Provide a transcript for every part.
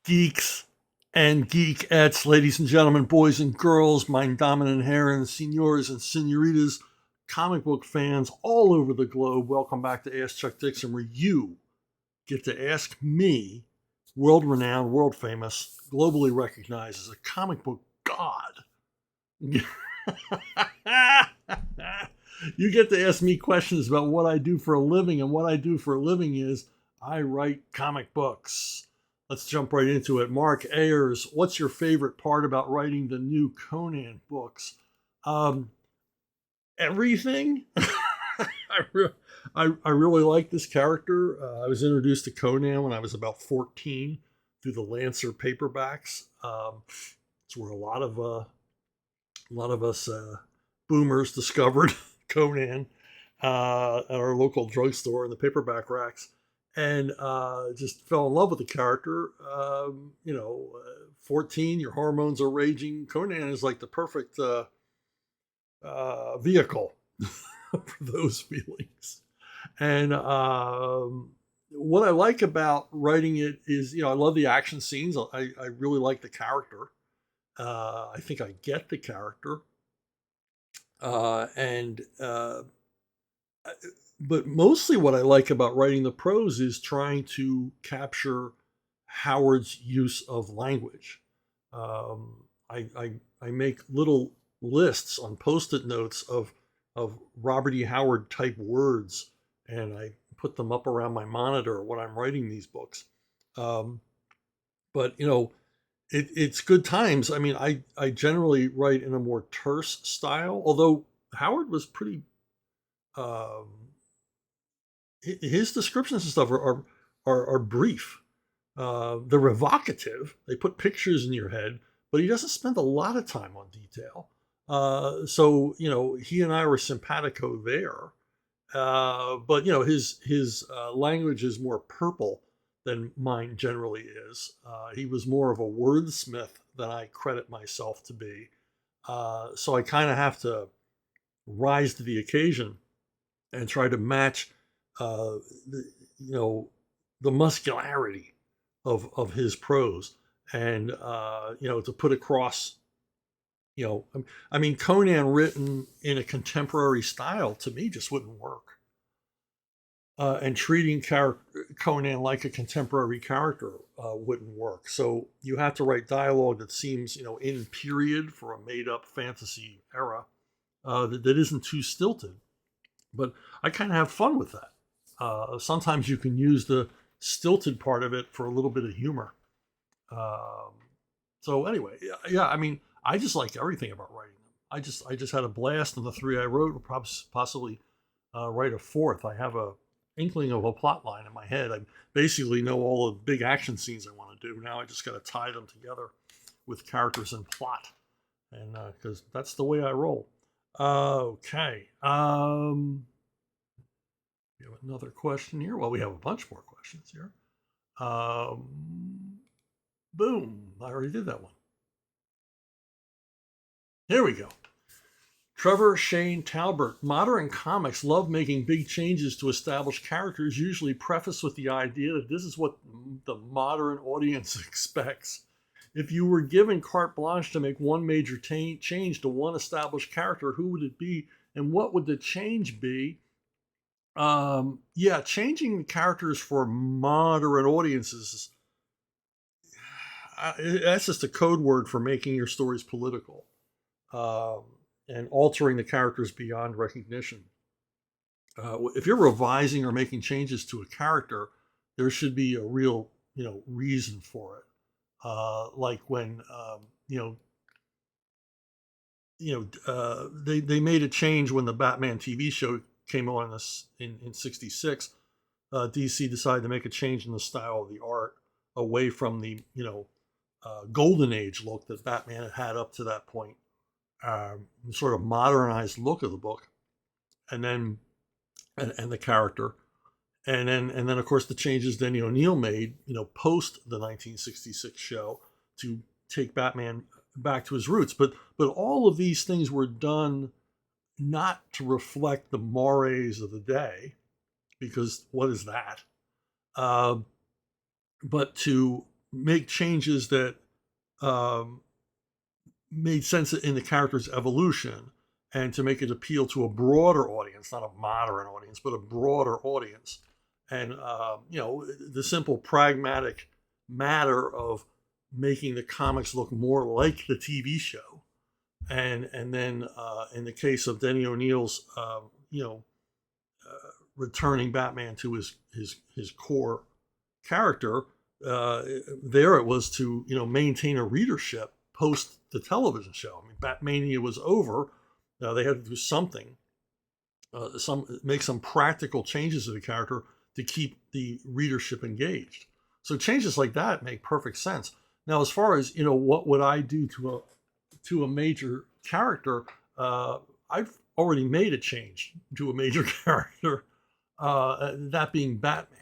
Geeks and geekettes, ladies and gentlemen, boys and girls, mind dominant herons, senors and senoritas, comic book fans all over the globe. Welcome back to Ask Chuck Dixon, where you get to ask me, world renowned, world famous, globally recognized as a comic book god. You get to ask me questions about what I do for a living, and what I do for a living is I write comic books. Let's jump right into it. Mark Ayers, what's your favorite part about writing the new Conan books? Um, Everything. I, re- I really like this character. I was introduced to Conan when I was about 14 through the Lancer paperbacks. It's where a lot of us boomers discovered Conan at our local drugstore in the paperback racks, and just fell in love with the character. 14, your hormones are raging. Conan is like the perfect vehicle for those feelings. And what I like about writing it is, I love the action scenes. I really like the character. I think I get the character. And But mostly what I like about writing the prose is trying to capture Howard's use of language. I make little lists on post-it notes of Robert E. Howard type words, and I put them up around my monitor when I'm writing these books. Um, but it's good times. I mean, I generally write in a more terse style, although Howard was pretty. Um, his descriptions and stuff are brief. They're evocative. They put pictures in your head, but he doesn't spend a lot of time on detail. So he and I were simpatico there. But his language is more purple than mine generally is. He was more of a wordsmith than I credit myself to be. So I kind of have to rise to the occasion and try to match the the muscularity of his prose, and to put across. I mean, Conan written in a contemporary style to me just wouldn't work. And treating Conan like a contemporary character wouldn't work. So you have to write dialogue that seems, in period for a made-up fantasy era, that isn't too stilted. But I kind of have fun with that. Sometimes you can use the stilted part of it for a little bit of humor. Um, so anyway, yeah, I mean, I just like everything about writing them. I just had a blast, and the three I wrote will possibly write a fourth. I have a inkling of a plot line in my head. I basically know all the big action scenes I want to do. Now I just got to tie them together with characters and plot, and because that's the way I roll. Okay. We have another question here. Well, we have a bunch more questions here. Boom. I already did that one. Here we go. Trevor Shane Talbert. Modern comics love making big changes to established characters, usually prefaced with the idea that this is what the modern audience expects. If you were given carte blanche to make one major change to one established character, who would it be, and what would the change be? Yeah, changing the characters for moderate audiences, that's just a code word for making your stories political, um, and altering the characters beyond recognition. If you're revising or making changes to a character, there should be a real, reason for it. Like when, they made a change when the Batman TV show came on this in '66. DC decided to make a change in the style of the art away from the golden age look that Batman had had up to that point, the sort of modernized look of the book, and then and the character, and then of course the changes Denny O'Neil made, post the 1966 show to take Batman back to his roots. But all of these things were done not to reflect the mores of the day, because what is that? Uh, but to make changes that um, made sense in the character's evolution, and to make it appeal to a broader audience, not a modern audience, but a broader audience. And the simple pragmatic matter of making the comics look more like the TV show, and then in the case of Denny O'Neil's returning Batman to his core character, there it was to maintain a readership post the television show. I mean, Batmania was over. They had to do something, make some practical changes to the character to keep the readership engaged. So changes like that make perfect sense. Now, as far as what would I do to a major character, I've already made a change to a major character, that being Batman.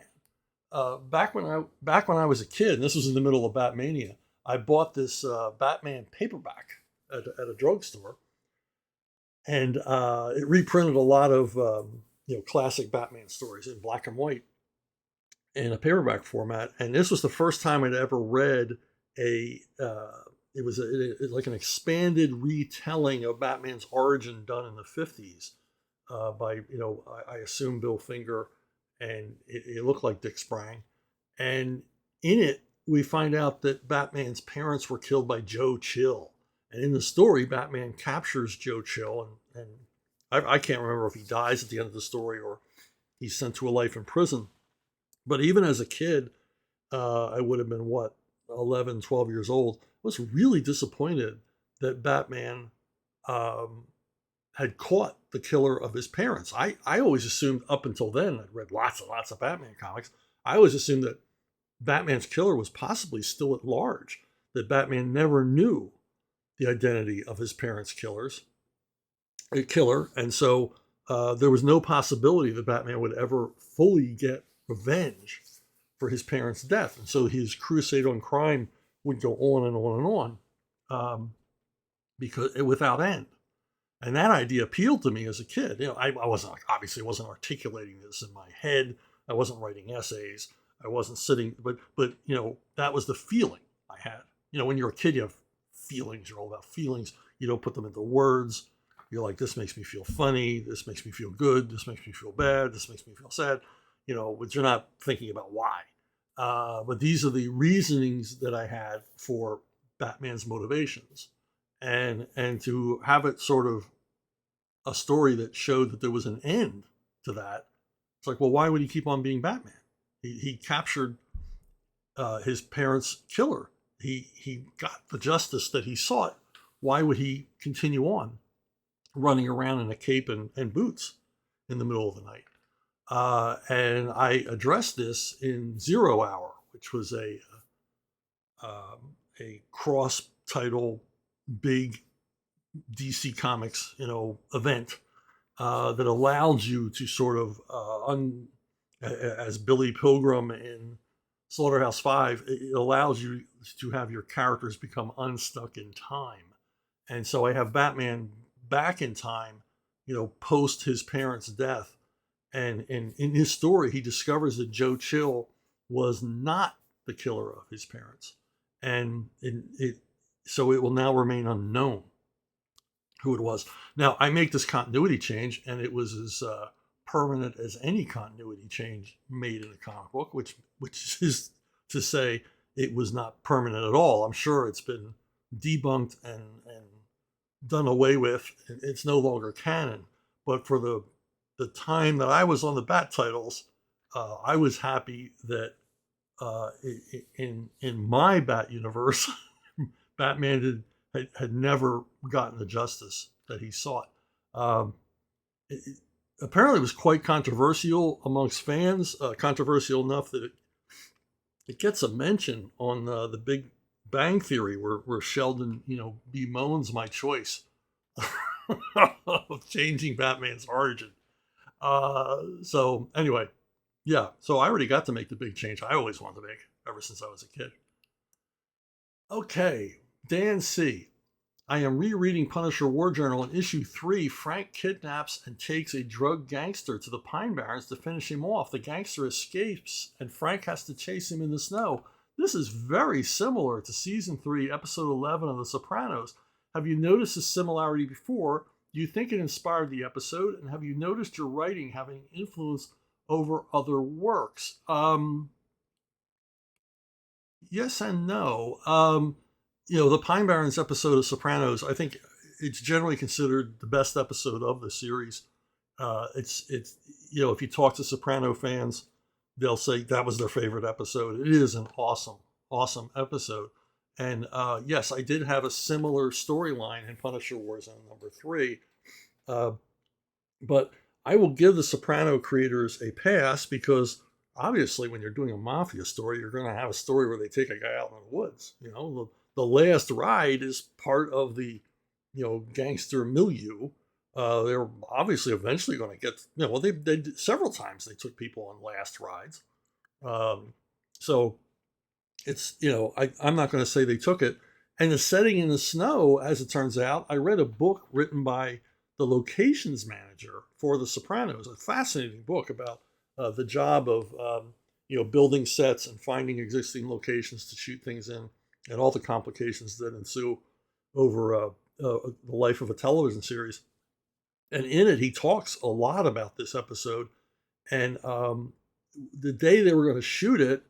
Back when I was a kid, and this was in the middle of Batmania, I bought this Batman paperback at a drugstore, and it reprinted a lot of classic Batman stories in black and white in a paperback format. And this was the first time I'd ever read it was like an expanded retelling of Batman's origin done in the 50s by I assume Bill Finger, and it looked like Dick Sprang. And in it, we find out that Batman's parents were killed by Joe Chill. And in the story, Batman captures Joe Chill, and I can't remember if he dies at the end of the story or he's sent to a life in prison. But even as a kid, I would have been, 11, 12 years old, I was really disappointed that Batman had caught the killer of his parents. I always assumed, up until then, I'd read lots and lots of Batman comics, I always assumed that Batman's killer was possibly still at large, that Batman never knew the identity of his parents' killer. And so there was no possibility that Batman would ever fully get revenge for his parents' death. And so his crusade on crime would go on and on and on, because without end. And that idea appealed to me as a kid. I wasn't articulating this in my head. I wasn't writing essays. I wasn't sitting, but that was the feeling I had. When you're a kid, you have feelings. You're all about feelings. You don't put them into words. You're like, this makes me feel funny. This makes me feel good. This makes me feel bad. This makes me feel sad. But you're not thinking about why. But these are the reasonings that I had for Batman's motivations. And to have it sort of a story that showed that there was an end to that, it's like, well, why would he keep on being Batman? He captured his parents' killer. He got the justice that he sought. Why would he continue on running around in a cape and boots in the middle of the night? And I addressed this in Zero Hour, which was a cross-title big DC Comics event that allowed you to sort of as Billy Pilgrim in Slaughterhouse-Five, it allows you to have your characters become unstuck in time. And so I have Batman back in time, post his parents' death. And in his story, he discovers that Joe Chill was not the killer of his parents. And so it will now remain unknown who it was. Now, I make this continuity change, and it was as permanent as any continuity change made in a comic book, which is to say it was not permanent at all. I'm sure it's been debunked and done away with. It's no longer canon. But for the time that I was on the Bat titles, I was happy that in my Bat universe, Batman had never gotten the justice that he sought. Apparently, it was quite controversial amongst fans. Controversial enough that it gets a mention on the Big Bang Theory, where Sheldon, bemoans my choice of changing Batman's origin. So anyway, yeah. So I already got to make the big change I always wanted to make ever since I was a kid. Okay, Dan C. I am rereading Punisher War Journal. In issue 3, Frank kidnaps and takes a drug gangster to the Pine Barrens to finish him off. The gangster escapes, and Frank has to chase him in the snow. This is very similar to season 3, episode 11 of The Sopranos. Have you noticed the similarity before? Do you think it inspired the episode? And have you noticed your writing having influence over other works? Yes and no. The Pine Barrens episode of Sopranos, I think it's generally considered the best episode of the series. It's if you talk to Soprano fans, they'll say that was their favorite episode. It is an awesome episode. And yes, I did have a similar storyline in Punisher Warzone #3. But I will give the Soprano creators a pass because obviously when you're doing a mafia story, you're going to have a story where they take a guy out in the woods. The last ride is part of the, gangster milieu. They're obviously eventually going to get, they did several times they took people on last rides. So it's, I'm not going to say they took it. And the setting in the snow, as it turns out, I read a book written by the locations manager for The Sopranos, a fascinating book about the job of, building sets and finding existing locations to shoot things in and all the complications that ensue over the life of a television series. And in it, he talks a lot about this episode. And the day they were going to shoot it,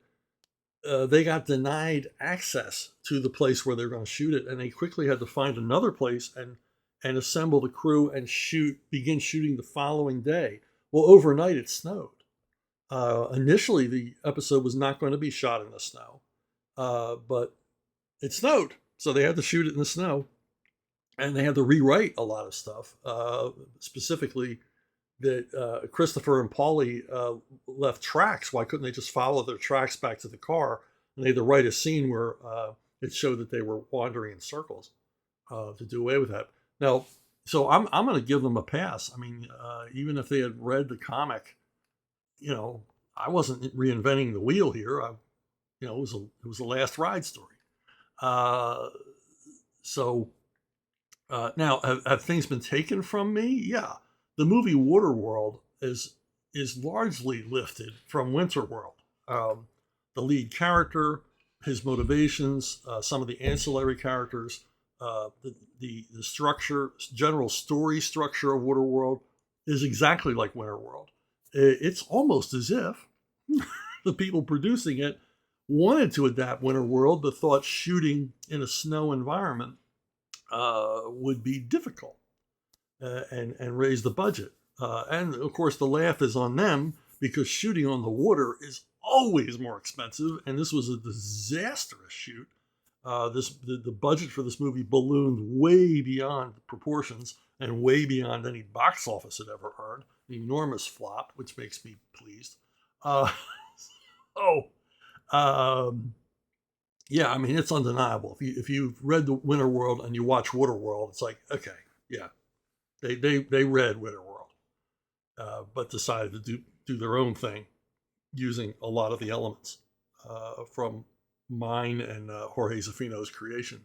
they got denied access to the place where they were going to shoot it. And they quickly had to find another place and assemble the crew and begin shooting the following day. Well, overnight it snowed. Initially, the episode was not going to be shot in the snow, but it snowed. So they had to shoot it in the snow. And they had to rewrite a lot of stuff, specifically that Christopher and Paulie left tracks. Why couldn't they just follow their tracks back to the car? And they had to write a scene where it showed that they were wandering in circles to do away with that. Now, so I'm going to give them a pass. I mean, even if they had read the comic, I wasn't reinventing the wheel here. It was a last ride story. Now, have things been taken from me? Yeah. The movie Waterworld is largely lifted from Winterworld. The lead character, his motivations, some of the ancillary characters, the structure, general story structure of Waterworld is exactly like Winterworld. It's almost as if the people producing it wanted to adapt Winterworld, but thought shooting in a snow environment would be difficult and raise the budget. And of course, the laugh is on them because shooting on the water is always more expensive, and this was a disastrous shoot. The budget for this movie ballooned way beyond proportions and way beyond any box office it ever earned. An enormous flop, which makes me pleased. Yeah, I mean, it's undeniable. If you've read the Winterworld and you watch Waterworld, it's like, okay, yeah, they read Winterworld, but decided to do their own thing using a lot of the elements from mine and Jorge Zafino's creation.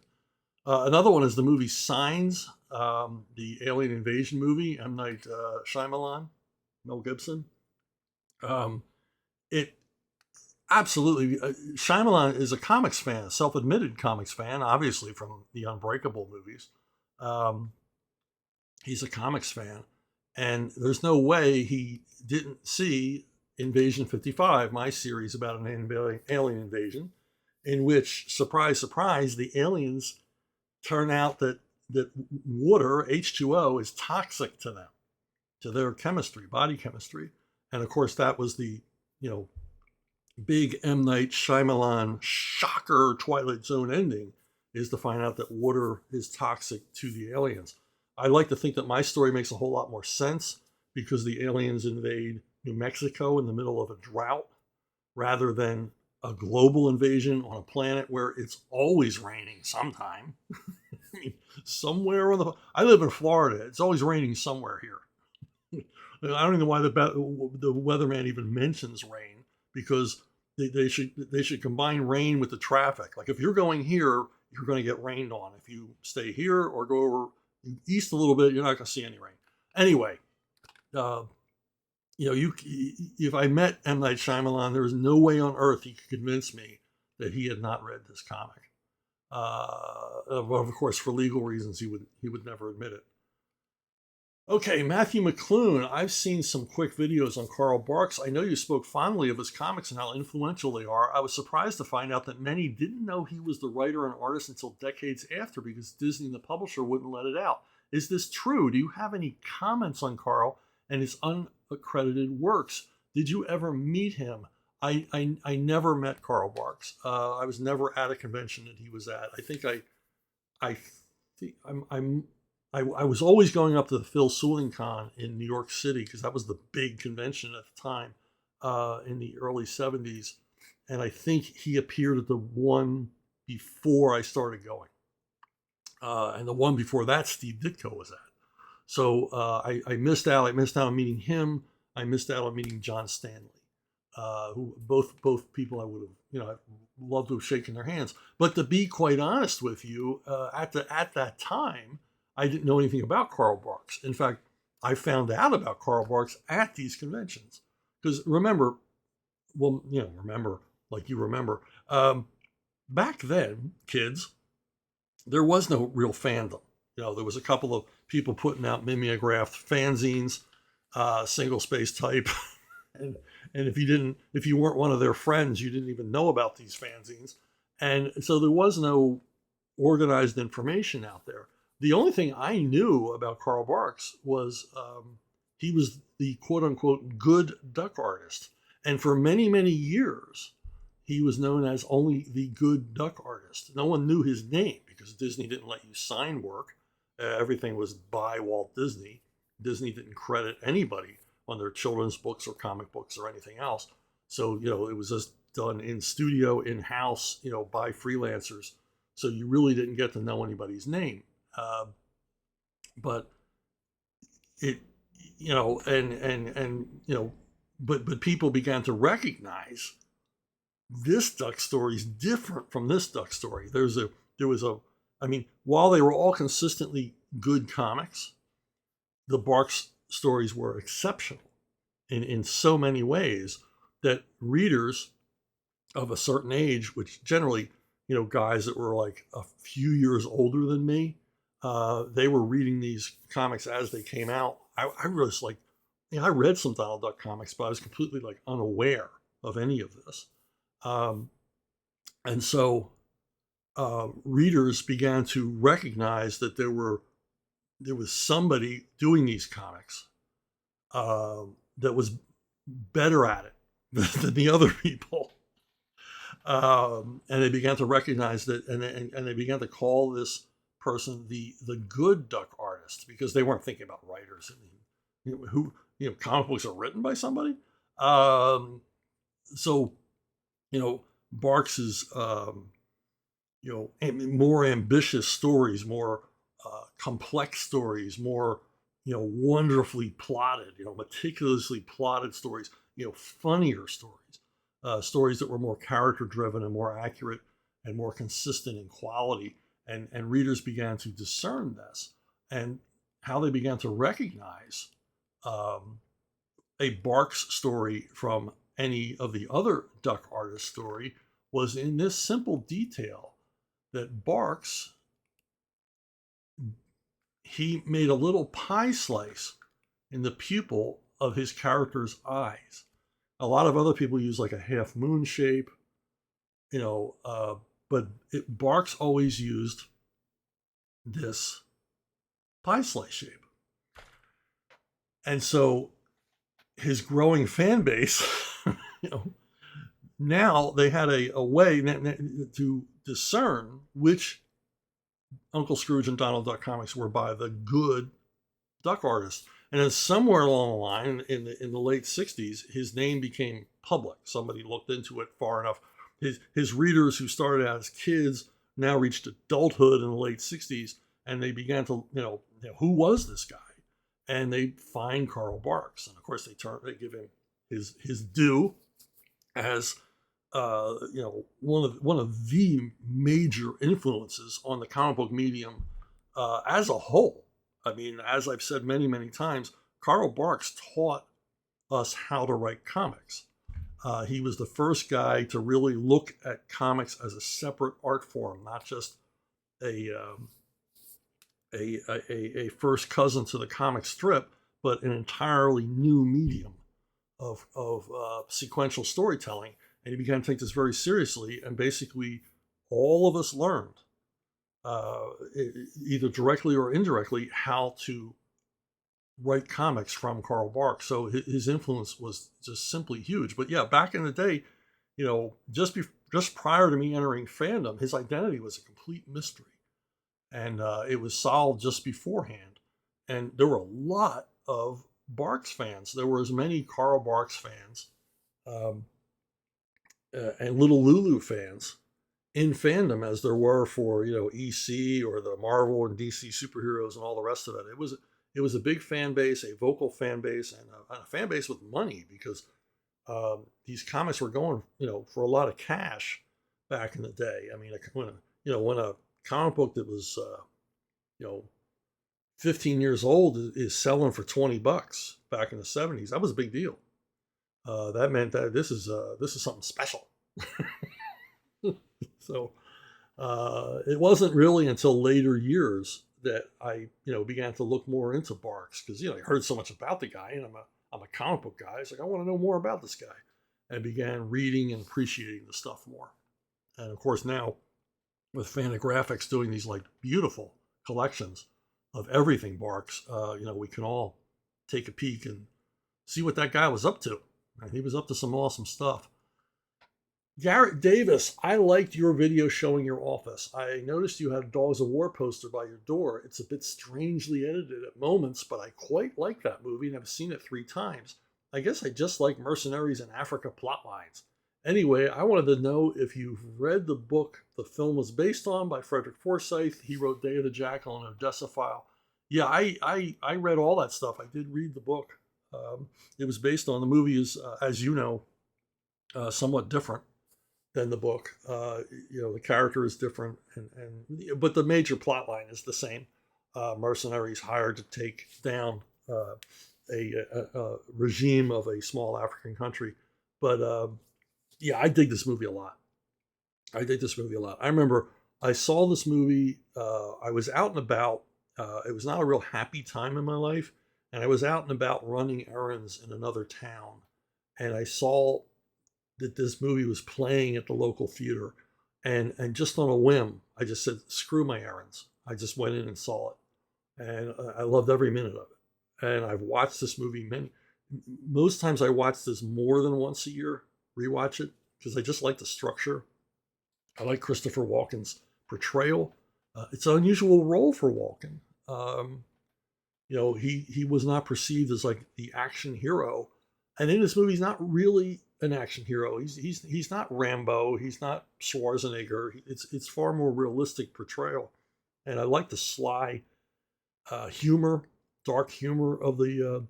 Another one is the movie Signs, the alien invasion movie, M. Night Shyamalan, Mel Gibson. It absolutely, Shyamalan is a comics fan, a self-admitted comics fan, obviously from the Unbreakable movies. He's a comics fan, and there's no way he didn't see Invasion 55, my series about an alien invasion, in which, surprise, surprise, the aliens turn out that water, H2O, is toxic to them, to their chemistry, body chemistry. And of course, that was the, big M. Night Shyamalan shocker Twilight Zone ending, is to find out that water is toxic to the aliens. I like to think that my story makes a whole lot more sense because the aliens invade New Mexico in the middle of a drought rather than a global invasion on a planet where it's always raining sometime. I mean, somewhere I live in Florida. It's always raining somewhere here. I don't even know why the weatherman even mentions rain, because they should combine rain with the traffic. Like if you're going here, you're going to get rained on. If you stay here or go over east a little bit, you're not going to see any rain. Anyway, if I met M. Night Shyamalan, there is no way on earth he could convince me that he had not read this comic. Of course, for legal reasons, he would never admit it. Okay, Matthew McClune, I've seen some quick videos on Carl Barks. I know you spoke fondly of his comics and how influential they are. I was surprised to find out that many didn't know he was the writer and artist until decades after because Disney and the publisher wouldn't let it out. Is this true? Do you have any comments on Carl and his unaccredited works? Did you ever meet him? I never met Carl Barks. I was never at a convention that he was at. I was always going up to the Phil Sewling Con in New York City because that was the big convention at the time in the early 70s. And I think he appeared at the one before I started going. And the one before that, Steve Ditko was at. So I missed out. I missed out on meeting him. I missed out on meeting John Stanley, who both people I would have, I'd love to have shaken their hands. But to be quite honest with you, at that time, I didn't know anything about Carl Barks. In fact, I found out about Carl Barks at these conventions. Because remember, like you remember, back then, kids, there was no real fandom. There was a couple of people putting out mimeographed fanzines, single space type. and if you weren't one of their friends, you didn't even know about these fanzines. And so there was no organized information out there. The only thing I knew about Carl Barks was he was the quote unquote good duck artist. And for many, many years, he was known as only the good duck artist. No one knew his name because Disney didn't let you sign work. Everything was by Walt Disney. Disney didn't credit anybody on their children's books or comic books or anything else. So, it was just done in studio, in-house, by freelancers. So you really didn't get to know anybody's name. But it, but people began to recognize this duck story is different from this duck story. While they were all consistently good comics, the Barks stories were exceptional in so many ways that readers of a certain age, which generally, guys that were like a few years older than me, they were reading these comics as they came out. I was like, I read some Donald Duck comics, but I was completely like unaware of any of this. And so readers began to recognize that there was somebody doing these comics that was better at it than the other people. And they began to recognize that, and they began to call this person the good duck artist because they weren't thinking about writers. Comic books are written by somebody. So, Barks's, more ambitious stories, more complex stories, more, wonderfully plotted, meticulously plotted stories, funnier stories, stories that were more character driven and more accurate and more consistent in quality. And readers began to discern this, and how they began to recognize a Barks story from any of the other duck artist story was in this simple detail that Barks, he made a little pie slice in the pupil of his character's eyes. A lot of other people use like a half moon shape, but Barks always used this pie slice shape. And so his growing fan base, now they had a way to discern which Uncle Scrooge and Donald Duck comics were by the good duck artist. And then somewhere along the line in the late 60s, his name became public. Somebody looked into it far enough. His readers who started out as kids now reached adulthood in the late 60s, and they began to, who was this guy? And they find Carl Barks. And of course, they give him his due as one of the major influences on the comic book medium as a whole. I mean, as I've said many, many times, Carl Barks taught us how to write comics. He was the first guy to really look at comics as a separate art form, not just a a first cousin to the comic strip, but an entirely new medium of sequential storytelling. And he began to take this very seriously. And basically, all of us learned, uh, either directly or indirectly, how to write comics from Karl Barks. So his influence was just simply huge. But yeah, back in the day, just prior to me entering fandom, his identity was a complete mystery, and it was solved just beforehand. And there were a lot of Barks fans. There were as many Karl Barks fans um, and Little Lulu fans in fandom as there were for EC or the Marvel and DC superheroes and all the rest of it. It was a big fan base, a vocal fan base, and a fan base with money because these comics were going for a lot of cash back in the day. I mean, when a comic book that was you know 15 years old is selling for $20 back in the 70s, that was a big deal. That meant that this is something special. So it wasn't really until later years that I began to look more into Barks because I heard so much about the guy, and I'm a comic book guy. It's like I want to know more about this guy, and began reading and appreciating the stuff more. And of course now with Fantagraphics doing these like beautiful collections of everything Barks, we can all take a peek and see what that guy was up to. And he was up to some awesome stuff. Garrett Davis, I liked your video showing your office. I noticed you had a Dogs of War poster by your door. It's a bit strangely edited at moments, but I quite like that movie and I've seen it 3 times. I guess I just like mercenaries in Africa plot lines. Anyway, I wanted to know if you've read the book the film was based on by Frederick Forsyth. He wrote Day of the Jackal and Odessa File. Yeah, I read all that stuff. I did read the book. It was based on the movie is, as you know, somewhat different than the book. The character is different, but the major plot line is the same. Mercenaries hired to take down a regime of a small African country. But yeah, I dig this movie a lot. I remember I saw this movie. I was out and about. It was not a real happy time in my life, and I was out and about running errands in another town, and I saw that this movie was playing at the local theater, and just on a whim, I just said, "Screw my errands." I just went in and saw it, and I loved every minute of it. And I've watched this movie most times I watch this more than once a year, rewatch it because I just like the structure. I like Christopher Walken's portrayal. It's an unusual role for Walken. He was not perceived as like the action hero, and in this movie, he's not really an action hero. He's not Rambo. He's not Schwarzenegger. It's far more realistic portrayal, and I like the sly humor, dark humor of the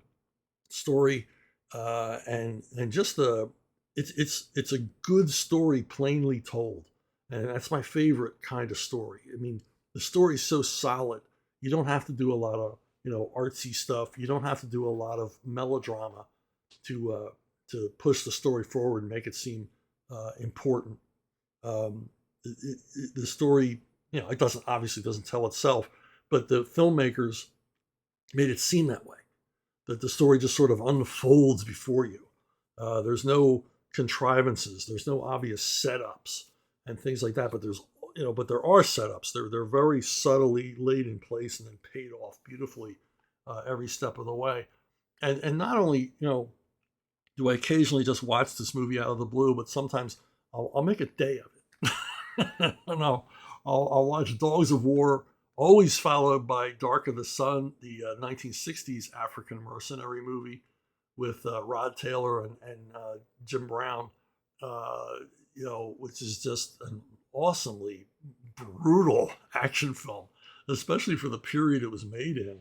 story, and just it's a good story plainly told, and that's my favorite kind of story. I mean, the story's so solid. You don't have to do a lot of artsy stuff. You don't have to do a lot of melodrama to push the story forward and make it seem important. The story, it doesn't tell itself, but the filmmakers made it seem that way. That the story just sort of unfolds before you. There's no contrivances. There's no obvious setups and things like that. But but there are setups. They're very subtly laid in place and then paid off beautifully every step of the way. And not only do I occasionally just watch this movie out of the blue, but sometimes I'll make a day of it. And I'll watch Dogs of War, always followed by Dark of the Sun, the 1960s African mercenary movie with Rod Taylor and Jim Brown, which is just an awesomely brutal action film, especially for the period it was made in.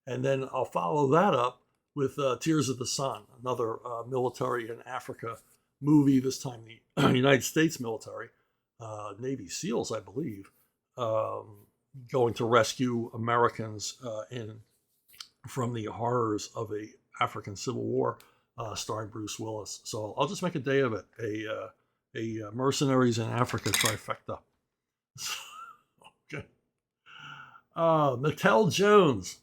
And then I'll follow that up with Tears of the Sun, another military in Africa movie, this time the United States military, Navy SEALs, I believe, going to rescue Americans from the horrors of a African Civil War. starring Bruce Willis. So I'll just make a day of it. A mercenaries in Africa trifecta. Okay. Mattel Jones.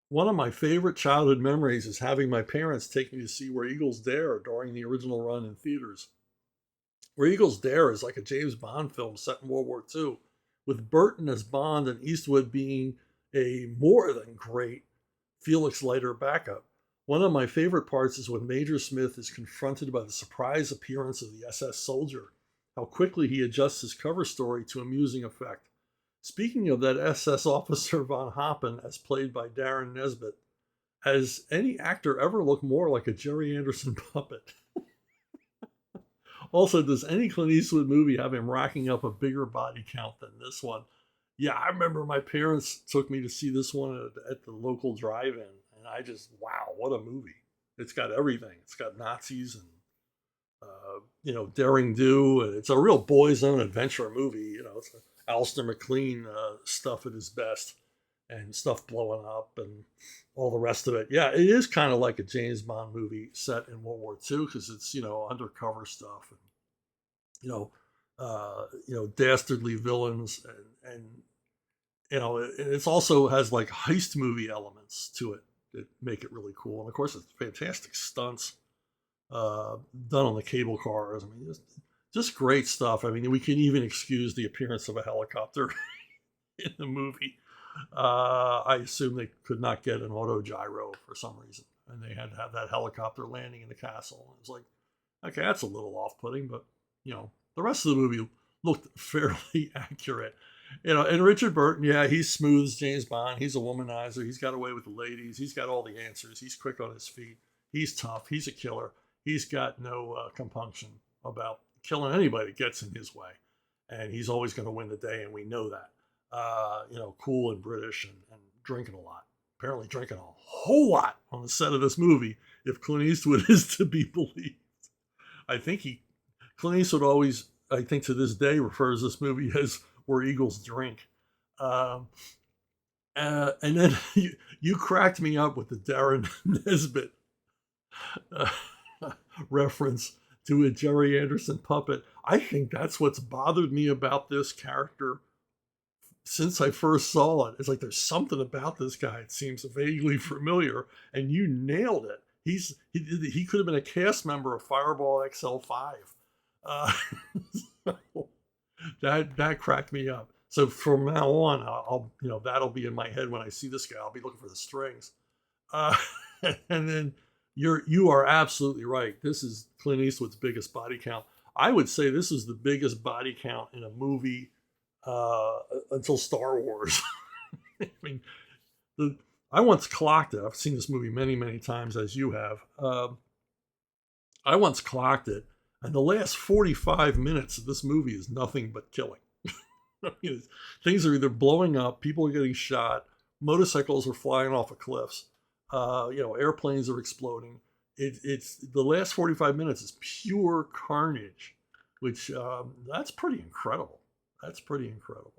One of my favorite childhood memories is having my parents take me to see Where Eagles Dare during the original run in theaters. Where Eagles Dare is like a James Bond film set in World War II, with Burton as Bond and Eastwood being a more than great Felix Leiter backup. One of my favorite parts is when Major Smith is confronted by the surprise appearance of the SS soldier, how quickly he adjusts his cover story to amusing effect. Speaking of that SS officer von Hoppen, as played by Darren Nesbitt, has any actor ever looked more like a Jerry Anderson puppet? Also, does any Clint Eastwood movie have him racking up a bigger body count than this one? Yeah, I remember my parents took me to see this one at the local drive-in, and I just, wow, what a movie. It's got everything. It's got Nazis and, daring do, and it's a real boys' own adventure movie. It's Alistair McLean stuff at his best, and stuff blowing up and all the rest of it. Yeah, it is kind of like a James Bond movie set in World War II because it's undercover stuff and dastardly villains and it's also has like heist movie elements to it that make it really cool. And of course, it's fantastic stunts done on the cable cars. I mean, just great stuff. I mean, we can even excuse the appearance of a helicopter in the movie. I assume they could not get an auto gyro for some reason, and they had to have that helicopter landing in the castle. And it was like, okay, that's a little off-putting, but the rest of the movie looked fairly accurate. And Richard Burton, yeah, he's smooth as James Bond. He's a womanizer. He's got away with the ladies. He's got all the answers. He's quick on his feet. He's tough. He's a killer. He's got no compunction about killing anybody that gets in his way. And he's always going to win the day, and we know that. Cool and British and drinking a lot. Apparently drinking a whole lot on the set of this movie, if Clint Eastwood is to be believed. I think Clint Eastwood always, I think to this day, refers to this movie as Where Eagles Drink. And then you cracked me up with the Darren Nesbitt reference to a Jerry Anderson puppet. I think that's what's bothered me about this character since I first saw it. It's like there's something about this guy. It seems vaguely familiar, and you nailed it. He could have been a cast member of Fireball XL5. So that cracked me up. So from now on, I'll that'll be in my head when I see this guy. I'll be looking for the strings. And then you are absolutely right. This is Clint Eastwood's biggest body count. I would say this is the biggest body count in a movie until Star Wars. I mean, I once clocked it. I've seen this movie many, many times, as you have. I once clocked it, and the last 45 minutes of this movie is nothing but killing. I mean, things are either blowing up, people are getting shot, motorcycles are flying off of cliffs, airplanes are exploding. It's the last 45 minutes is pure carnage, which that's pretty incredible. That's pretty incredible.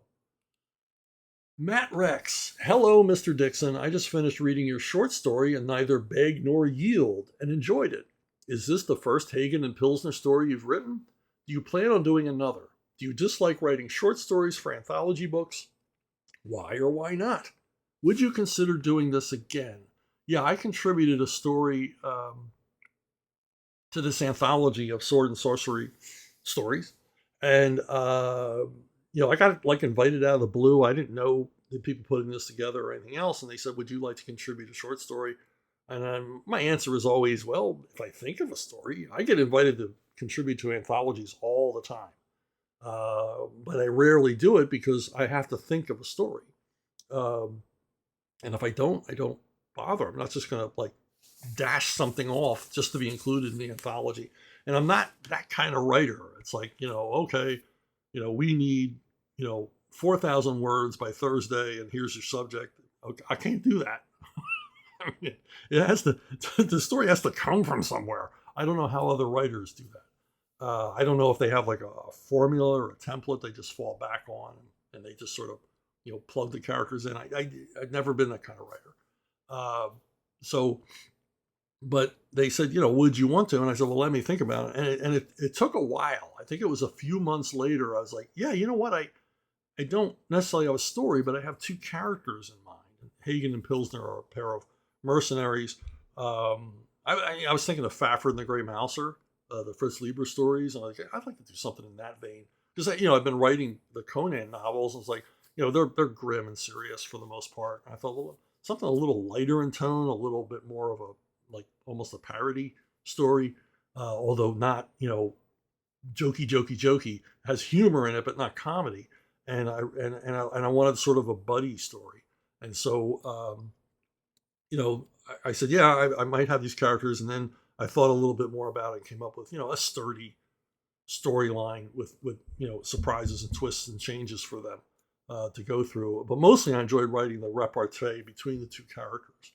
Matt Rex. Hello, Mr. Dixon. I just finished reading your short story and neither beg nor yield and enjoyed it. Is this the first Hagen and Pilsner story you've written? Do you plan on doing another? Do you dislike writing short stories for anthology books? Why or why not? Would you consider doing this again? Yeah, I contributed a story to this anthology of sword and sorcery stories. And I got like invited out of the blue. I didn't know the people putting this together or anything else. And they said, would you like to contribute a short story? And my answer is always, well, if I think of a story, I get invited to contribute to anthologies all the time. But I rarely do it because I have to think of a story. And if I don't bother. I'm not just going to like dash something off just to be included in the anthology. And I'm not that kind of writer. It's like, okay, we need, 4,000 words by Thursday, and here's your subject. Okay, I can't do that. I mean, the story has to come from somewhere. I don't know how other writers do that. I don't know if they have like a formula or a template they just fall back on and they just sort of, plug the characters in. I've never been that kind of writer. So but they said, would you want to? And I said, well, let me think about it. And it took a while. I think it was a few months later. I was like, yeah, you know what? I don't necessarily have a story, but I have two characters in mind. Hagen and Pilsner are a pair of mercenaries. I was thinking of Fafford and the Grey Mouser, the Fritz Lieber stories. And I'd like to do something in that vein. Because, I've been writing the Conan novels. And it's like, they're grim and serious for the most part. And I thought, well, something a little lighter in tone, a little bit more of a, like almost a parody story, although not, jokey, has humor in it, but not comedy. And I wanted sort of a buddy story. And so, I said, yeah, I might have these characters. And then I thought a little bit more about it and came up with, a sturdy storyline with surprises and twists and changes for them to go through. But mostly I enjoyed writing the repartee between the two characters.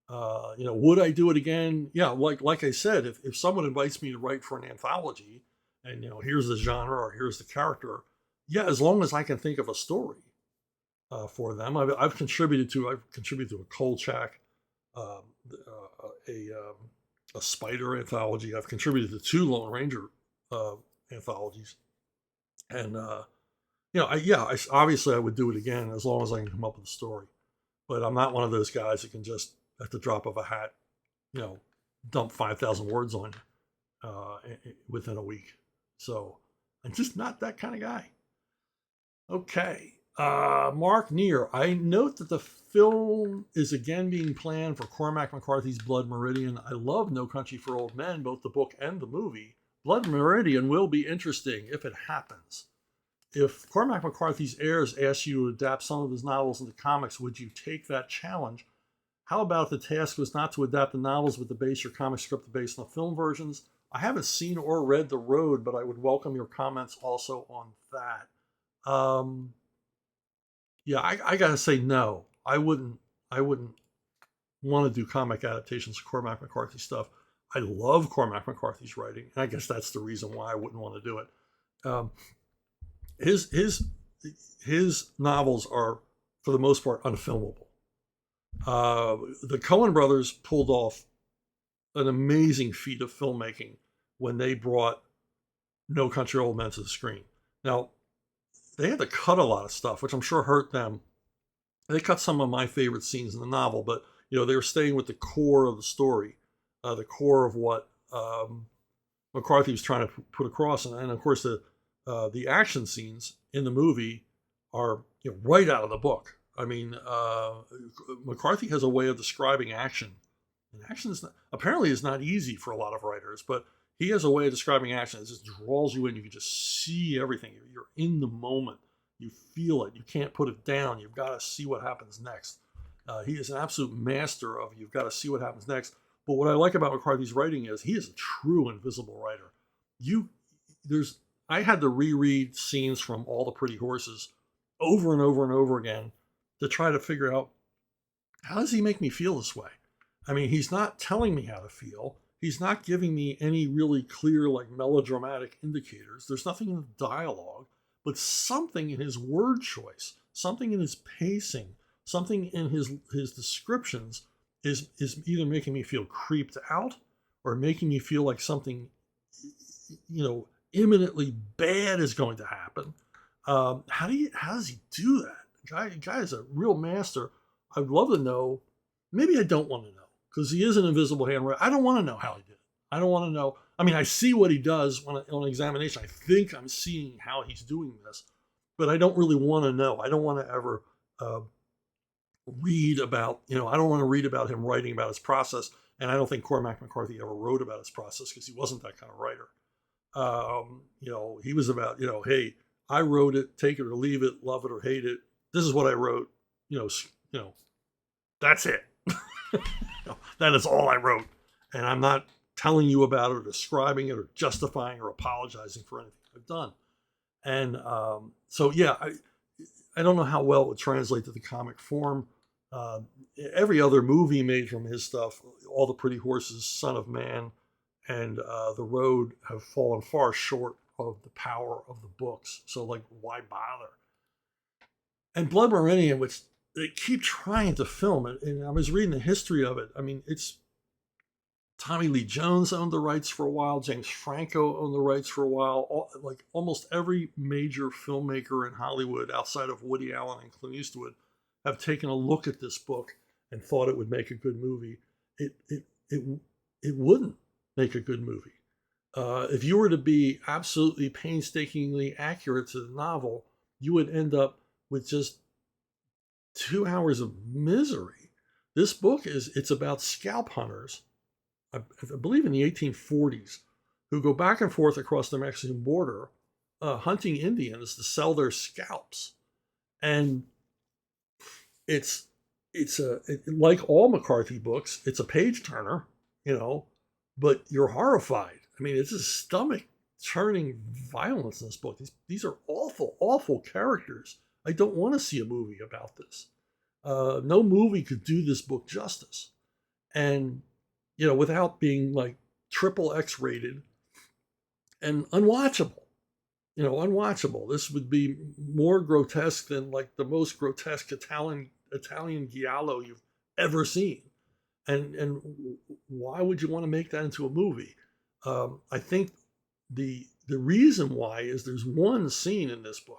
Would I do it again? Yeah, like I said, if someone invites me to write for an anthology and here's the genre or here's the character, yeah, as long as I can think of a story for them. I've contributed to a Kolchak, um, a Spider anthology. I've contributed to two Lone Ranger anthologies, and obviously I would do it again as long as I can come up with a story. But I'm not one of those guys that can just at the drop of a hat, you know, dump 5,000 words on within a week. So I'm just not that kind of guy. Okay. Mark Neer, I note that the film is again being planned for Cormac McCarthy's Blood Meridian. I love No Country for Old Men, both the book and the movie. Blood Meridian will be interesting if it happens. If Cormac McCarthy's heirs asked you to adapt some of his novels into comics, would you take that challenge? How about if the task was not to adapt the novels but to base your comic script based on the film versions? I haven't seen or read The Road, but I would welcome your comments also on that. Yeah, I gotta say no. I wouldn't want to do comic adaptations of Cormac McCarthy stuff. I love Cormac McCarthy's writing, and I guess that's the reason why I wouldn't want to do it. Um, his his his novels are, for the most part, unfilmable. The Coen brothers pulled off an amazing feat of filmmaking when they brought No Country for Old Men to the screen. Now, they had to cut a lot of stuff, which I'm sure hurt them. They cut some of my favorite scenes in the novel, but they were staying with the core of the story, the core of what McCarthy was trying to put across, and of course the action scenes in the movie are right out of the book. I mean, McCarthy has a way of describing action, and action apparently is not easy for a lot of writers, but he has a way of describing action that just draws you in. You can just see everything. You're in the moment. You feel it. You can't put it down. You've got to see what happens next. He is an absolute master of you've got to see what happens next. But what I like about McCarthy's writing is he is a true invisible writer. I had to reread scenes from All the Pretty Horses over and over and over again to try to figure out, how does he make me feel this way? I mean, he's not telling me how to feel. He's not giving me any really clear, like, melodramatic indicators. There's nothing in the dialogue, but something in his word choice, something in his pacing, something in his descriptions is either making me feel creeped out or making me feel like something, imminently bad is going to happen. How does he do that? Guy is a real master. I'd love to know. Maybe I don't want to know, because he is an invisible hand. I don't want to know how he did it. I don't want to know. I mean, I see what he does on examination. I think I'm seeing how he's doing this, but I don't really want to know. I don't want to ever read about, I don't want to read about him writing about his process. And I don't think Cormac McCarthy ever wrote about his process, because he wasn't that kind of writer. He was about, hey, I wrote it, take it or leave it, love it or hate it. This is what I wrote. That's it. That is all I wrote. And I'm not telling you about it or describing it or justifying or apologizing for anything I've done. And so, yeah, I don't know how well it would translate to the comic form. Every other movie made from his stuff, All the Pretty Horses, Son of Man, and The Road, have fallen far short of the power of the books. So, like, why bother? And Blood Meridian, which they keep trying to film it, and I was reading the history of it. I mean, it's Tommy Lee Jones owned the rights for a while. James Franco owned the rights for a while. Like almost every major filmmaker in Hollywood outside of Woody Allen and Clint Eastwood have taken a look at this book and thought it would make a good movie. It it wouldn't make a good movie. If you were to be absolutely painstakingly accurate to the novel, you would end up with just 2 hours of misery. This book it's about scalp hunters, I believe in the 1840s, who go back and forth across the Mexican border, hunting Indians to sell their scalps. And like all McCarthy books, it's a page turner, but you're horrified. I mean, it's a stomach churning violence in this book. These are awful, awful characters. I don't want to see a movie about this. No movie could do this book justice. And, without being like triple X rated and unwatchable. Unwatchable. This would be more grotesque than like the most grotesque Italian giallo you've ever seen. And why would you want to make that into a movie? I think the reason why is there's one scene in this book.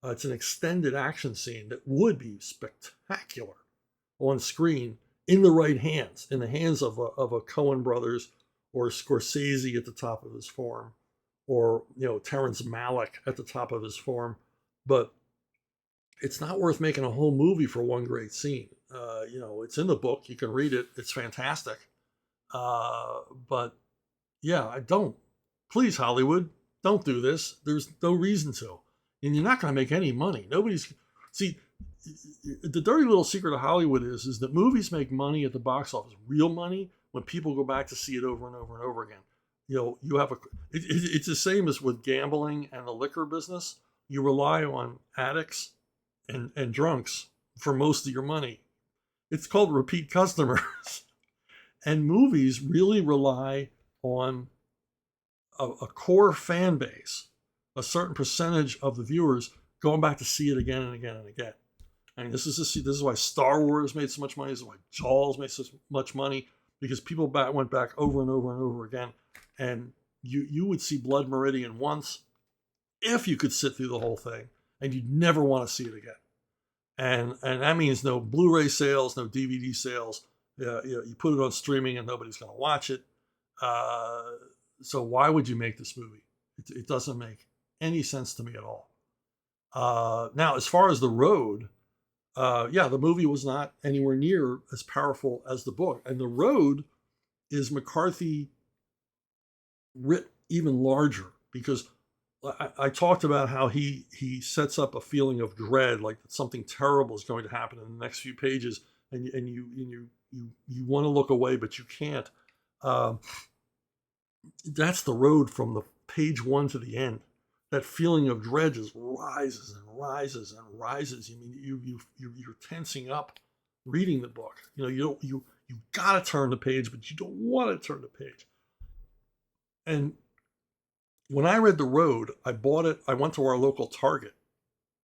It's an extended action scene that would be spectacular on screen in the right hands, in the hands of a Coen brothers or Scorsese at the top of his form, or Terrence Malick at the top of his form. But it's not worth making a whole movie for one great scene. It's in the book. You can read it. It's fantastic. But yeah, I don't. Please, Hollywood, don't do this. There's no reason to. And you're not going to make any money. See, the dirty little secret of Hollywood is that movies make money at the box office, real money, when people go back to see it over and over and over again. You have it's the same as with gambling and the liquor business. You rely on addicts and drunks for most of your money. It's called repeat customers. And movies really rely on a core fan base, a certain percentage of the viewers going back to see it again and again and again. I mean, this is why Star Wars made so much money. This is why Jaws made so much money, because people went back over and over and over again. And you would see Blood Meridian once if you could sit through the whole thing, and you'd never want to see it again. And that means no Blu-ray sales, no DVD sales. You put it on streaming and nobody's going to watch it. So why would you make this movie? It doesn't make any sense to me at all. Now, as far as The Road, the movie was not anywhere near as powerful as the book. And The Road is McCarthy writ even larger, because I talked about how he sets up a feeling of dread, like that something terrible is going to happen in the next few pages, and you want to look away, but you can't. That's The Road from the page one to the end. That feeling of dread just rises and rises and rises. I mean, you're tensing up reading the book. You gotta turn the page, but you don't want to turn the page. And when I read The Road, I bought it. I went to our local Target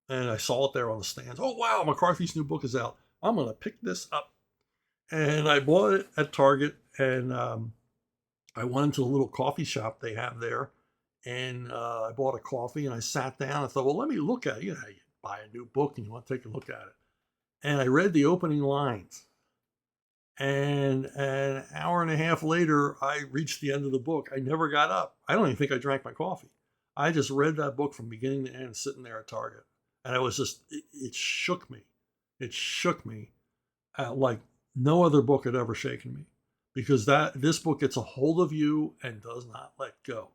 and I saw it there on the stands. Oh, wow, McCarthy's new book is out. I'm going to pick this up. And I bought it at Target, and I went into a little coffee shop they have there, and I bought a coffee and I sat down. I thought, well, let me look at it. You buy a new book and you want to take a look at it. And I read the opening lines. And an hour and a half later, I reached the end of the book. I never got up. I don't even think I drank my coffee. I just read that book from beginning to end, sitting there at Target. And I was just, it shook me. It shook me like no other book had ever shaken me, because this book gets a hold of you and does not let go.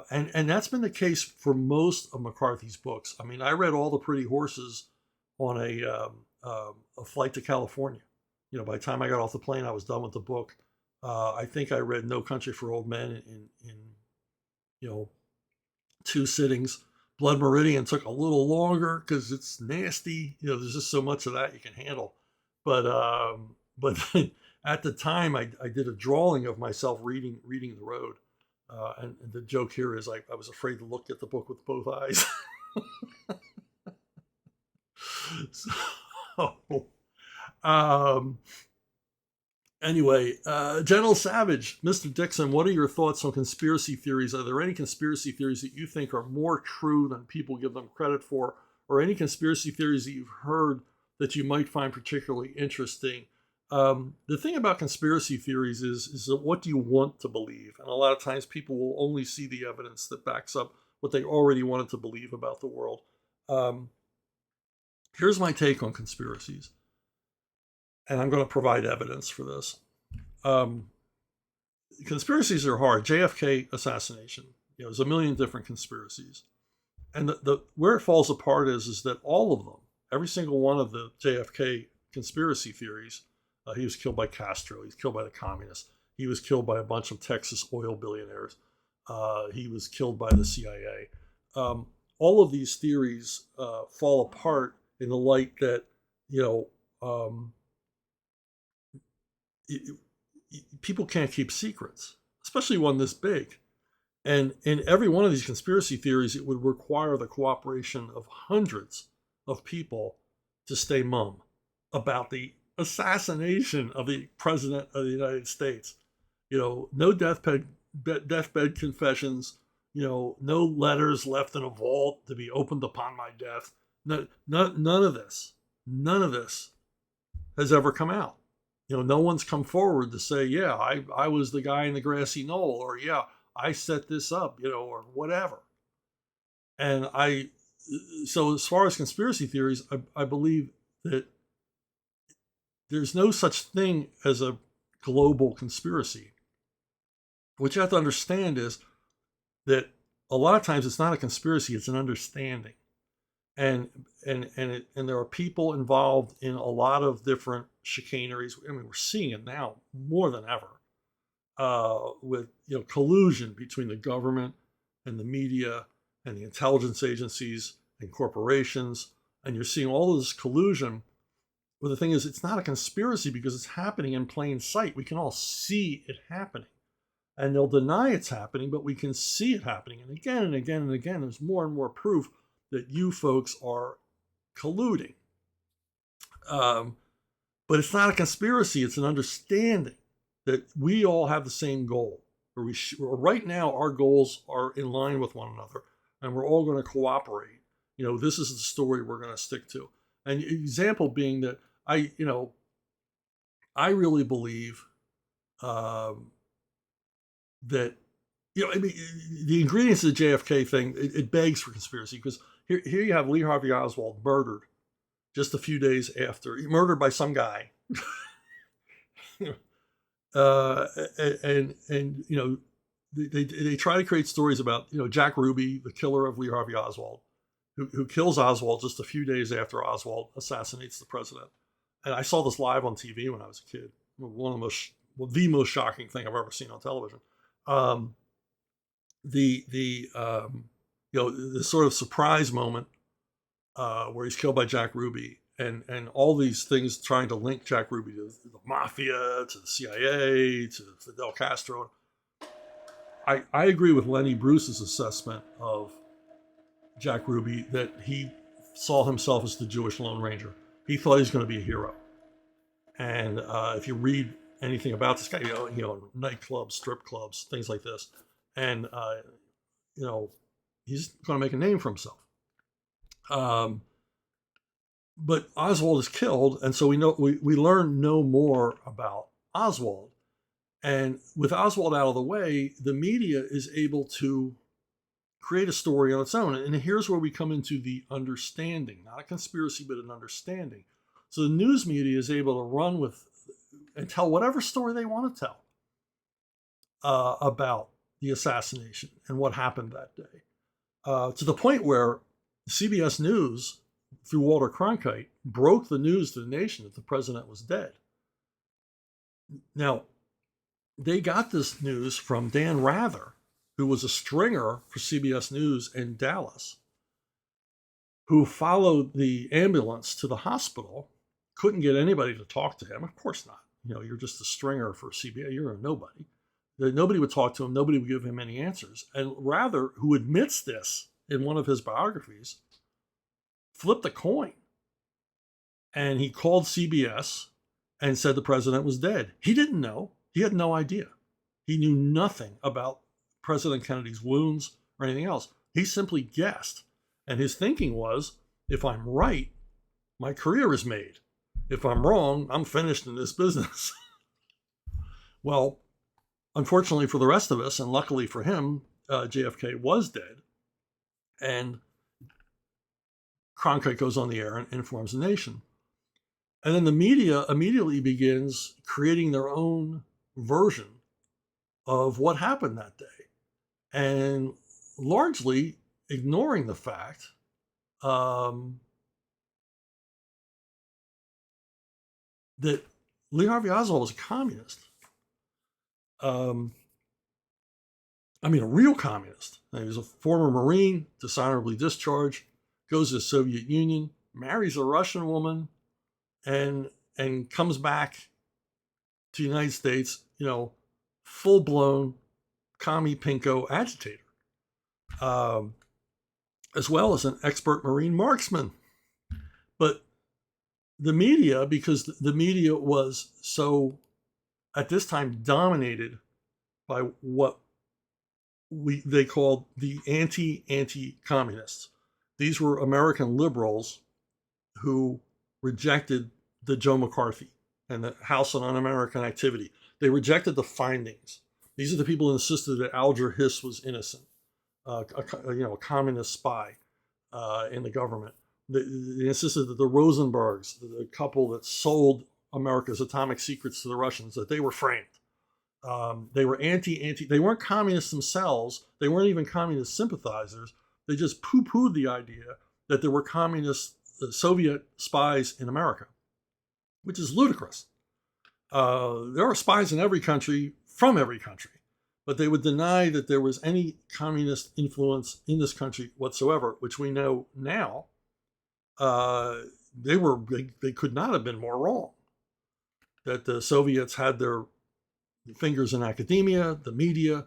And that's been the case for most of McCarthy's books. I mean, I read All the Pretty Horses on a flight to California. By the time I got off the plane, I was done with the book. I think I read No Country for Old Men in 2 sittings. Blood Meridian took a little longer because it's nasty. There's just so much of that you can handle. But at the time, I did a drawing of myself reading The Road. And the joke here is I was afraid to look at the book with both eyes. So, Anyway, General Savage, Mr. Dixon, what are your thoughts on conspiracy theories? Are there any conspiracy theories that you think are more true than people give them credit for, or any conspiracy theories that you've heard that you might find particularly interesting? The thing about conspiracy theories is that what do you want to believe? And a lot of times people will only see the evidence that backs up what they already wanted to believe about the world. Here's my take on conspiracies, and I'm going to provide evidence for this. Conspiracies are hard. JFK assassination, there's a million different conspiracies. And the where it falls apart is that all of them, every single one of the JFK conspiracy theories, he was killed by Castro, he was killed by the communists, he was killed by a bunch of Texas oil billionaires, he was killed by the CIA. All of these theories fall apart in the light that, people can't keep secrets, especially one this big. And in every one of these conspiracy theories, it would require the cooperation of hundreds of people to stay mum about the assassination of the president of the United States. No deathbed confessions, no letters left in a vault to be opened upon my death. None of this has ever come out. No one's come forward to say, yeah, I was the guy in the grassy knoll, or yeah, I set this up, or whatever. And so as far as conspiracy theories, I believe that there's no such thing as a global conspiracy. What you have to understand is that a lot of times it's not a conspiracy, it's an understanding. And there are people involved in a lot of different chicaneries. I mean, we're seeing it now more than ever. With collusion between the government and the media and the intelligence agencies and corporations, and you're seeing all of this collusion. But the thing is, it's not a conspiracy because it's happening in plain sight. We can all see it happening, and they'll deny it's happening, but we can see it happening. And again and again and again, there's more and more proof that you folks are colluding. But it's not a conspiracy; it's an understanding that we all have the same goal. Right now, our goals are in line with one another, and we're all going to cooperate. This is the story we're going to stick to. And example being that I really believe that the ingredients of the JFK thing, it begs for conspiracy, because here you have Lee Harvey Oswald murdered just a few days after, murdered by some guy. They try to create stories about Jack Ruby, the killer of Lee Harvey Oswald, who kills Oswald just a few days after Oswald assassinates the president. And I saw this live on TV when I was a kid. The most shocking thing I've ever seen on television. The sort of surprise moment where he's killed by Jack Ruby. And all these things trying to link Jack Ruby to the mafia, to the CIA, to Fidel Castro. I agree with Lenny Bruce's assessment of Jack Ruby, that he saw himself as the Jewish Lone Ranger. He thought he was going to be a hero. And if you read anything about this guy, nightclubs, strip clubs, things like this, and he's going to make a name for himself. But Oswald is killed, and so we learn no more about Oswald. And with Oswald out of the way, the media is able to create a story on its own. And here's where we come into the understanding, not a conspiracy, but an understanding. So the news media is able to run with and tell whatever story they want to tell about the assassination and what happened that day, to the point where CBS News, through Walter Cronkite, broke the news to the nation that the president was dead. Now, they got this news from Dan Rather, who was a stringer for CBS News in Dallas, who followed the ambulance to the hospital, couldn't get anybody to talk to him. Of course not. You're just a stringer for CBS. You're a nobody. Nobody would talk to him. Nobody would give him any answers. And Rather, who admits this in one of his biographies, flipped a coin. And he called CBS and said the president was dead. He didn't know. He had no idea. He knew nothing about President Kennedy's wounds or anything else. He simply guessed. And his thinking was, if I'm right, my career is made. If I'm wrong, I'm finished in this business. Well, unfortunately for the rest of us, and luckily for him, JFK was dead. And Cronkite goes on the air and informs the nation. And then the media immediately begins creating their own version of what happened that day, and largely ignoring the fact that Lee Harvey Oswald was a communist. A real communist. He was a former Marine, dishonorably discharged, goes to the Soviet Union, marries a Russian woman, and comes back to the United States, full-blown commie pinko agitator, as well as an expert Marine marksman. But the media, because the media was so, at this time, dominated by what they called the anti-communists. These were American liberals who rejected the Joe McCarthy and the House on Un-American Activity. They rejected the findings. These are the people who insisted that Alger Hiss was innocent, a communist spy in the government. They insisted that the Rosenbergs, the couple that sold America's atomic secrets to the Russians, that they were framed. They were anti. They weren't communists themselves. They weren't even communist sympathizers. They just poo-pooed the idea that there were communist Soviet spies in America, which is ludicrous. There are spies in every country, from every country, but they would deny that there was any communist influence in this country whatsoever, which we know now. They could not have been more wrong. That the Soviets had their fingers in academia, the media,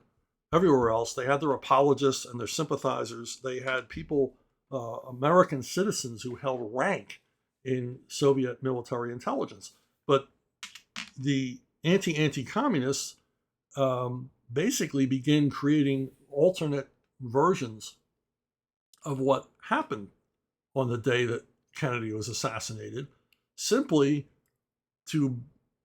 everywhere else. They had their apologists and their sympathizers. They had people, American citizens who held rank in Soviet military intelligence. But the anti-communists basically begin creating alternate versions of what happened on the day that Kennedy was assassinated, simply to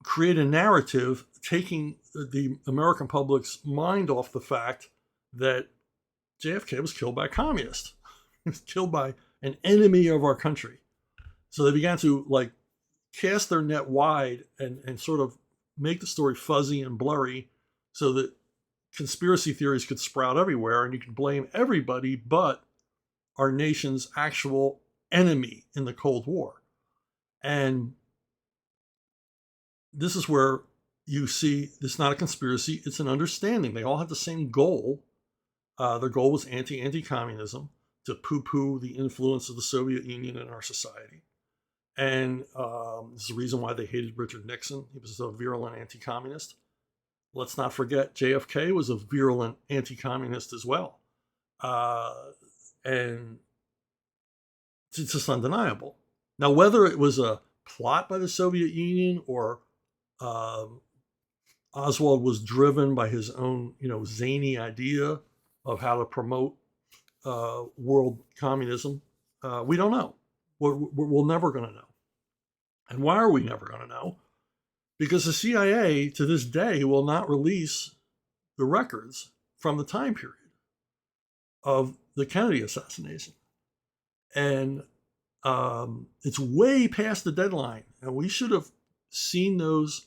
create a narrative taking the American public's mind off the fact that JFK was killed by a communist. He was killed by an enemy of our country. So they began to cast their net wide and sort of make the story fuzzy and blurry so that conspiracy theories could sprout everywhere and you could blame everybody but our nation's actual enemy in the Cold War. And this is where you see it's not a conspiracy, it's an understanding. They all have the same goal. Their goal was anti-communism, to poo-poo the influence of the Soviet Union in our society. And this is the reason why they hated Richard Nixon. He was a virulent anti-communist. Let's not forget JFK was a virulent anti-communist as well. And it's just undeniable. Now, whether it was a plot by the Soviet Union or Oswald was driven by his own, zany idea of how to promote world communism, we don't know. We're never going to know. And why are we never going to know? Because the CIA, to this day, will not release the records from the time period of the Kennedy assassination. And it's way past the deadline. And we should have seen those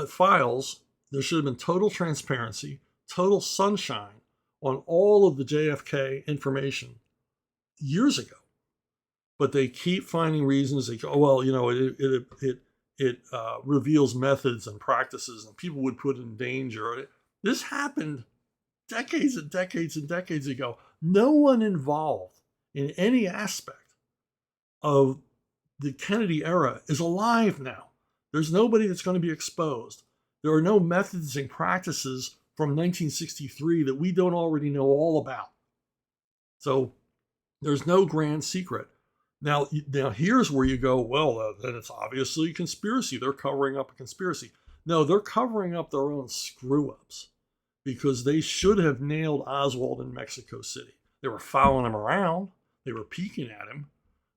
files. There should have been total transparency, total sunshine on all of the JFK information years ago. But they keep finding reasons. They go, it reveals methods and practices, and people would put in danger. This happened decades and decades and decades ago. No one involved in any aspect of the Kennedy era is alive now. There's nobody that's going to be exposed. There are no methods and practices from 1963 that we don't already know all about. So there's no grand secret. Now here's where you go, well, then it's obviously a conspiracy. They're covering up a conspiracy. No, they're covering up their own screw ups because they should have nailed Oswald in Mexico City. They were following him around, they were peeking at him.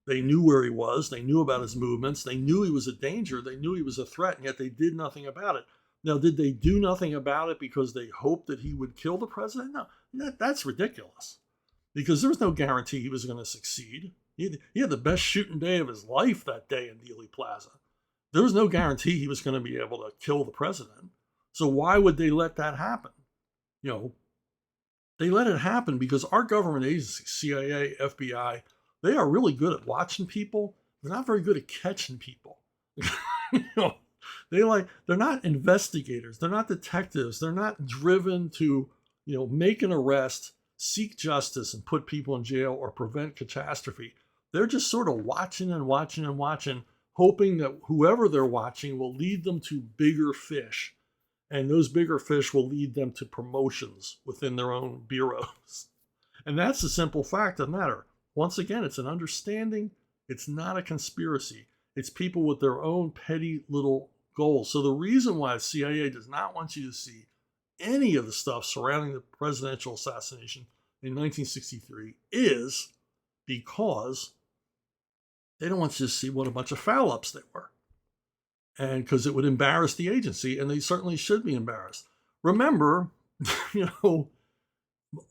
They knew where he was, they knew about his movements, they knew he was a danger, they knew he was a threat, and yet they did nothing about it. Now, did they do nothing about it because they hoped that he would kill the president? No, that's ridiculous because there was no guarantee he was going to succeed. He had the best shooting day of his life that day in Dealey Plaza. There was no guarantee he was going to be able to kill the president. So why would they let that happen? You know, they let it happen because our government agencies, CIA, FBI, they are really good at watching people. They're not very good at catching people. You know, they're not investigators. They're not detectives. They're not driven to, make an arrest, seek justice, and put people in jail or prevent catastrophe. They're just sort of watching and watching and watching, hoping that whoever they're watching will lead them to bigger fish. And those bigger fish will lead them to promotions within their own bureaus. And that's the simple fact of the matter. Once again, it's an understanding. It's not a conspiracy. It's people with their own petty little goals. So the reason why the CIA does not want you to see any of the stuff surrounding the presidential assassination in 1963 is because they don't want you to see what a bunch of foul-ups they were. And because it would embarrass the agency, and they certainly should be embarrassed. Remember,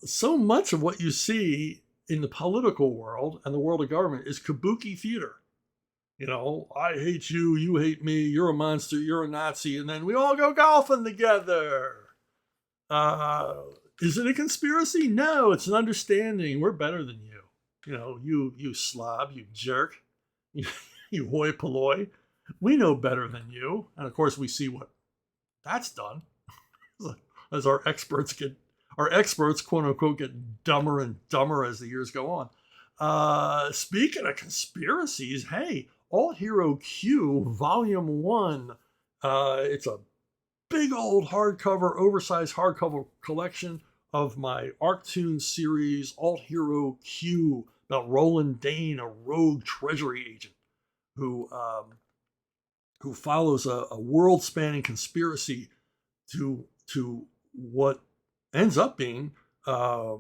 so much of what you see in the political world and the world of government is kabuki theater. I hate you, you hate me, you're a monster, you're a Nazi, and then we all go golfing together. Is it a conspiracy? No, it's an understanding. We're better than you. You slob, you jerk, you hoi polloi. We know better than you. And of course, we see what that's done as our experts, quote unquote, get dumber and dumber as the years go on. Speaking of conspiracies, hey, Alt Hero Q Volume 1. It's a big old hardcover, oversized hardcover collection of my Arctoon series, Alt Hero Q, about Roland Dane, a rogue treasury agent who follows a world-spanning conspiracy to what ends up being a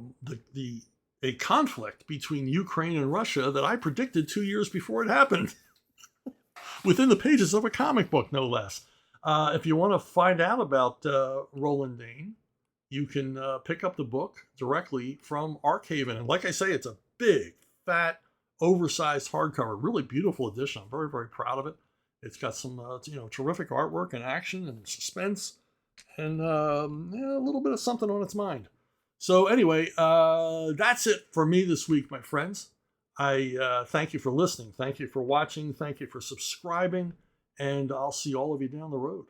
conflict between Ukraine and Russia that I predicted 2 years before it happened, within the pages of a comic book, no less. If you want to find out about Roland Dane, you can pick up the book directly from Arkhaven. And like I say, it's a big, fat, oversized hardcover, really beautiful edition. I'm very, very proud of it. It's got some, terrific artwork and action and suspense and a little bit of something on its mind. So anyway, that's it for me this week, my friends. I thank you for listening. Thank you for watching. Thank you for subscribing. And I'll see all of you down the road.